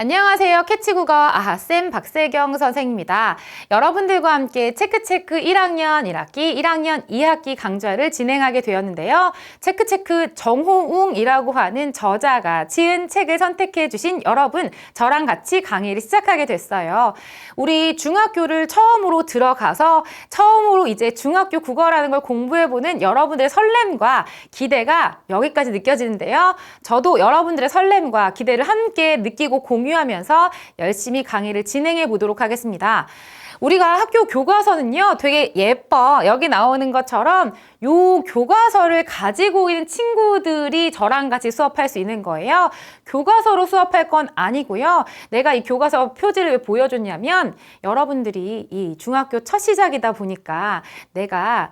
안녕하세요. 캐치국어 아하쌤 박세경 선생입니다. 여러분들과 함께 체크체크 1학년 1학기, 1학년 2학기 강좌를 진행하게 되었는데요. 체크체크 정호웅이라고 하는 저자가 지은 책을 선택해 주신 여러분, 저랑 같이 강의를 시작하게 됐어요. 우리 중학교를 처음으로 들어가서 처음으로 이제 중학교 국어라는 걸 공부해보는 여러분들의 설렘과 기대가 여기까지 느껴지는데요. 저도 여러분들의 설렘과 기대를 함께 느끼고 공유하면서 열심히 강의를 진행해 보도록 하겠습니다. 우리가 학교 교과서는요, 되게 예뻐. 여기 나오는 것처럼 요 교과서를 가지고 있는 친구들이 저랑 같이 수업할 수 있는 거예요. 교과서로 수업할 건 아니고요. 내가 이 교과서 표지를 왜 보여줬냐면 여러분들이 이 중학교 첫 시작이다 보니까 내가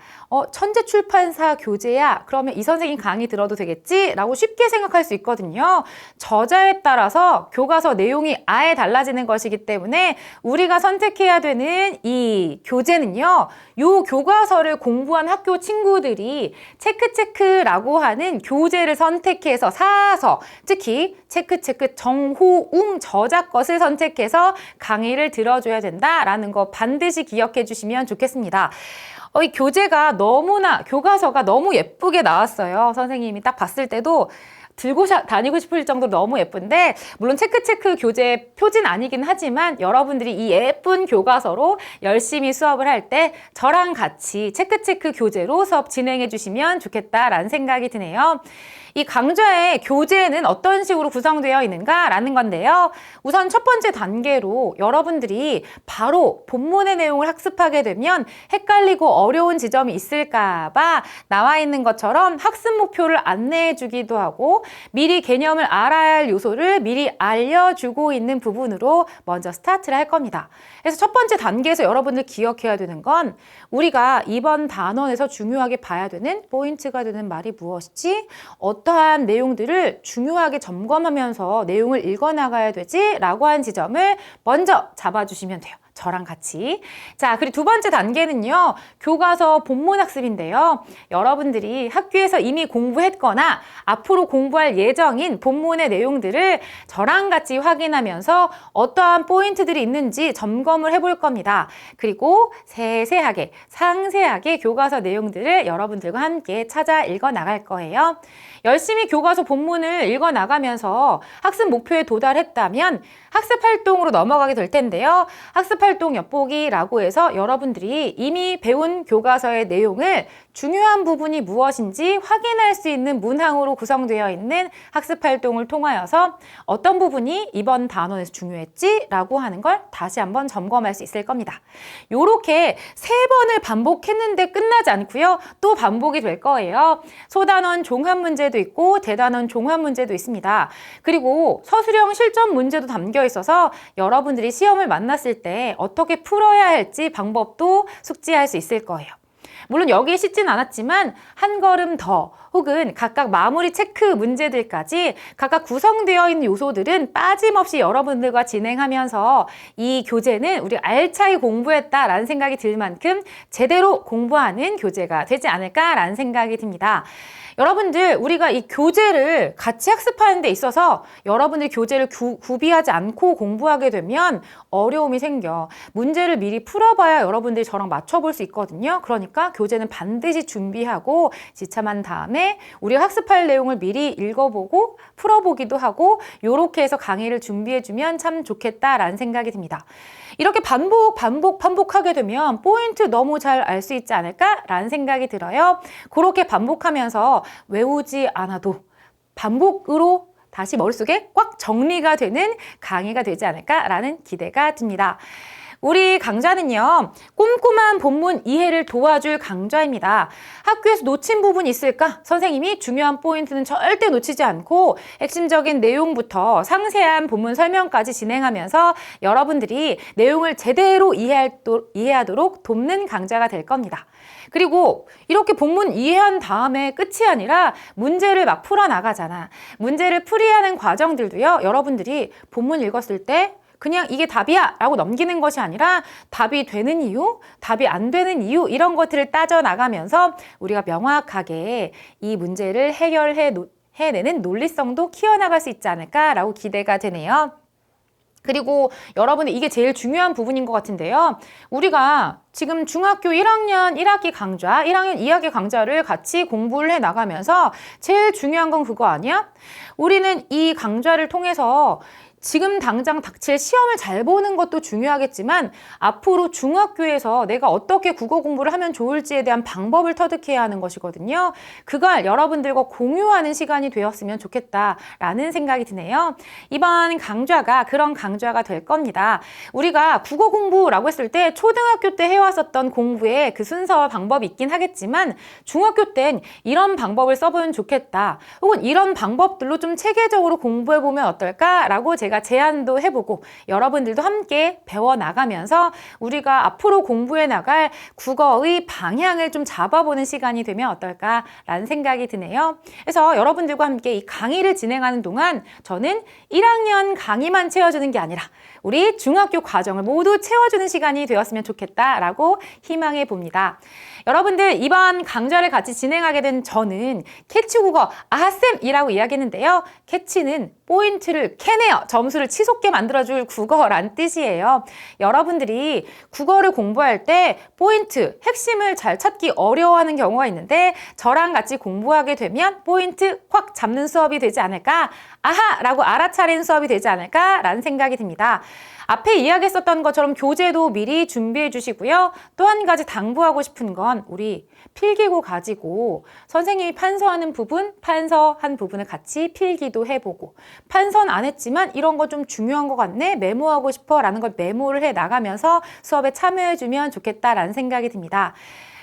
천재출판사 교재야. 그러면 이 선생님 강의 들어도 되겠지? 라고 쉽게 생각할 수 있거든요. 저자에 따라서 교과서 내용이 아예 달라지는 것이기 때문에 우리가 선택해야 되는 이 교재는요. 요 교과서를 공부한 학교 친구들이 체크체크라고 하는 교재를 선택해서 사서 특히 체크체크 정호웅 저자 것을 선택해서 강의를 들어줘야 된다라는 거 반드시 기억해 주시면 좋겠습니다. 이 교재가 너무나 교과서가 너무 예쁘게 나왔어요. 선생님이 딱 봤을 때도 들고 다니고 싶을 정도로 너무 예쁜데 물론 체크체크 교재 표지는 아니긴 하지만 여러분들이 이 예쁜 교과서로 열심히 수업을 할 때 저랑 같이 체크체크 교재로 수업 진행해 주시면 좋겠다라는 생각이 드네요. 이 강좌의 교재는 어떤 식으로 구성되어 있는가라는 건데요. 우선 첫 번째 단계로 여러분들이 바로 본문의 내용을 학습하게 되면 헷갈리고 어려운 지점이 있을까 봐 나와 있는 것처럼 학습 목표를 안내해 주기도 하고 미리 개념을 알아야 할 요소를 미리 알려주고 있는 부분으로 먼저 스타트를 할 겁니다. 그래서 첫 번째 단계에서 여러분들 기억해야 되는 건 우리가 이번 단원에서 중요하게 봐야 되는 포인트가 되는 말이 무엇이지? 어떠한 내용들을 중요하게 점검하면서 내용을 읽어나가야 되지? 라고 한 지점을 먼저 잡아주시면 돼요. 저랑 같이. 자, 그리고 두 번째 단계는요. 교과서 본문 학습인데요. 여러분들이 학교에서 이미 공부했거나 앞으로 공부할 예정인 본문의 내용들을 저랑 같이 확인하면서 어떠한 포인트들이 있는지 점검을 해볼 겁니다. 그리고 세세하게, 상세하게 교과서 내용들을 여러분들과 함께 찾아 읽어 나갈 거예요. 열심히 교과서 본문을 읽어 나가면서 학습 목표에 도달했다면 학습 활동으로 넘어가게 될 텐데요. 학습 활동 엿보기라고 해서 여러분들이 이미 배운 교과서의 내용을 중요한 부분이 무엇인지 확인할 수 있는 문항으로 구성되어 있는 학습 활동을 통하여서 어떤 부분이 이번 단원에서 중요했지? 라고 하는 걸 다시 한번 점검할 수 있을 겁니다. 요렇게 3번을 반복했는데 끝나지 않고요. 또 반복이 될 거예요. 소단원 종합 문제도 있고 대단원 종합 문제도 있습니다. 그리고 서술형 실전 문제도 담겨 있어서 여러분들이 시험을 만났을 때 어떻게 풀어야 할지 방법도 숙지할 수 있을 거예요. 물론 여기에 씻진 않았지만 한 걸음 더 혹은 각각 마무리 체크 문제들까지 각각 구성되어 있는 요소들은 빠짐없이 여러분들과 진행하면서 이 교재는 우리 알차게 공부했다라는 생각이 들 만큼 제대로 공부하는 교재가 되지 않을까라는 생각이 듭니다. 여러분들 우리가 이 교재를 같이 학습하는 데 있어서 여러분들이 교재를 구비하지 않고 공부하게 되면 어려움이 생겨. 문제를 미리 풀어봐야 여러분들이 저랑 맞춰볼 수 있거든요. 그러니까 교재는 반드시 준비하고 지참한 다음에 우리가 학습할 내용을 미리 읽어보고 풀어보기도 하고 요렇게 해서 강의를 준비해주면 참 좋겠다라는 생각이 듭니다. 이렇게 반복하게 되면 포인트 너무 잘 알 수 있지 않을까라는 생각이 들어요. 그렇게 반복하면서 외우지 않아도 반복으로 다시 머릿속에 꽉 정리가 되는 강의가 되지 않을까라는 기대가 듭니다. 우리 강좌는요. 꼼꼼한 본문 이해를 도와줄 강좌입니다. 학교에서 놓친 부분이 있을까? 선생님이 중요한 포인트는 절대 놓치지 않고 핵심적인 내용부터 상세한 본문 설명까지 진행하면서 여러분들이 내용을 제대로 이해하도록 돕는 강좌가 될 겁니다. 그리고 이렇게 본문 이해한 다음에 끝이 아니라 문제를 막 풀어나가잖아. 문제를 풀이하는 과정들도요. 여러분들이 본문 읽었을 때 그냥 이게 답이야 라고 넘기는 것이 아니라 답이 되는 이유, 답이 안 되는 이유 이런 것들을 따져나가면서 우리가 명확하게 이 문제를 해내는 논리성도 키워나갈 수 있지 않을까라고 기대가 되네요. 그리고 여러분들 이게 제일 중요한 부분인 것 같은데요. 우리가 지금 중학교 1학년 1학기 강좌, 1학년 2학기 강좌를 같이 공부를 해 나가면서 제일 중요한 건 그거 아니야? 우리는 이 강좌를 통해서 지금 당장 닥칠 시험을 잘 보는 것도 중요하겠지만 앞으로 중학교에서 내가 어떻게 국어 공부를 하면 좋을지에 대한 방법을 터득해야 하는 것이거든요. 그걸 여러분들과 공유하는 시간이 되었으면 좋겠다라는 생각이 드네요. 이번 강좌가 그런 강좌가 될 겁니다. 우리가 국어 공부라고 했을 때 초등학교 때 해왔었던 공부의 그 순서와 방법이 있긴 하겠지만 중학교 땐 이런 방법을 써보면 좋겠다. 혹은 이런 방법들로 좀 체계적으로 공부해보면 어떨까라고 제가 제안도 해보고 여러분들도 함께 배워나가면서 우리가 앞으로 공부해 나갈 국어의 방향을 좀 잡아보는 시간이 되면 어떨까라는 생각이 드네요. 그래서 여러분들과 함께 이 강의를 진행하는 동안 저는 1학년 강의만 채워주는 게 아니라 우리 중학교 과정을 모두 채워주는 시간이 되었으면 좋겠다라고 희망해 봅니다. 여러분들 이번 강좌를 같이 진행하게 된 저는 캐치국어 아하쌤이라고 이야기했는데요. 캐치는 포인트를 캐내어 점수를 치솟게 만들어줄 국어란 뜻이에요. 여러분들이 국어를 공부할 때 포인트, 핵심을 잘 찾기 어려워하는 경우가 있는데 저랑 같이 공부하게 되면 포인트 확 잡는 수업이 되지 않을까? 아하라고 알아차리는 수업이 되지 않을까라는 생각이 듭니다. 앞에 이야기했었던 것처럼 교재도 미리 준비해 주시고요. 또 한 가지 당부하고 싶은 건 우리 필기구 가지고 선생님이 판서하는 부분, 판서한 부분을 같이 필기도 해보고 판서는 안 했지만 이런 거 좀 중요한 것 같네, 메모하고 싶어 라는 걸 메모를 해 나가면서 수업에 참여해 주면 좋겠다라는 생각이 듭니다.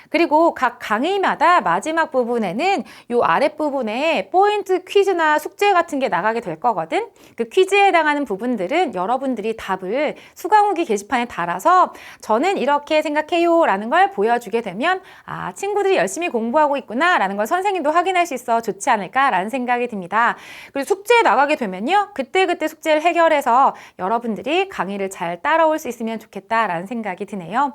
그리고 각 강의마다 마지막 부분에는 요 아랫부분에 포인트 퀴즈나 숙제 같은 게 나가게 될 거거든. 그 퀴즈에 해당하는 부분들은 여러분들이 답을 수강후기 게시판에 달아서 저는 이렇게 생각해요 라는 걸 보여주게 되면 아, 친구들이 열심히 공부하고 있구나 라는 걸 선생님도 확인할 수 있어 좋지 않을까 라는 생각이 듭니다. 그리고 숙제에 나가게 되면요, 그때그때 숙제를 해결해서 여러분들이 강의를 잘 따라올 수 있으면 좋겠다라는 생각이 드네요.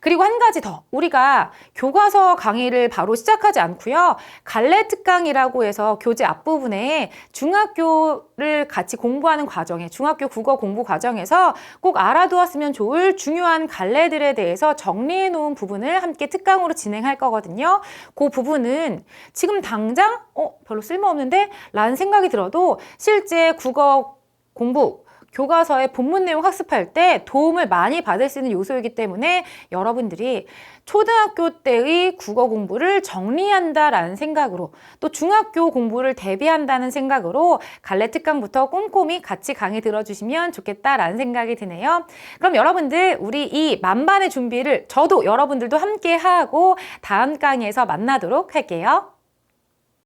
그리고 한 가지 더, 우리가 교과서 강의를 바로 시작하지 않고요. 갈래 특강이라고 해서 교재 앞부분에 중학교를 같이 공부하는 과정에, 중학교 국어 공부 과정에서 꼭 알아두었으면 좋을 중요한 갈래들에 대해서 정리해 놓은 부분을 함께 특강으로 진행할 거거든요. 그 부분은 지금 당장 별로 쓸모없는데? 라는 생각이 들어도 실제 국어 공부 교과서의 본문 내용 학습할 때 도움을 많이 받을 수 있는 요소이기 때문에 여러분들이 초등학교 때의 국어 공부를 정리한다라는 생각으로 또 중학교 공부를 대비한다는 생각으로 갈래 특강부터 꼼꼼히 같이 강의 들어주시면 좋겠다라는 생각이 드네요. 그럼 여러분들 우리 이 만반의 준비를 저도 여러분들도 함께 하고 다음 강의에서 만나도록 할게요.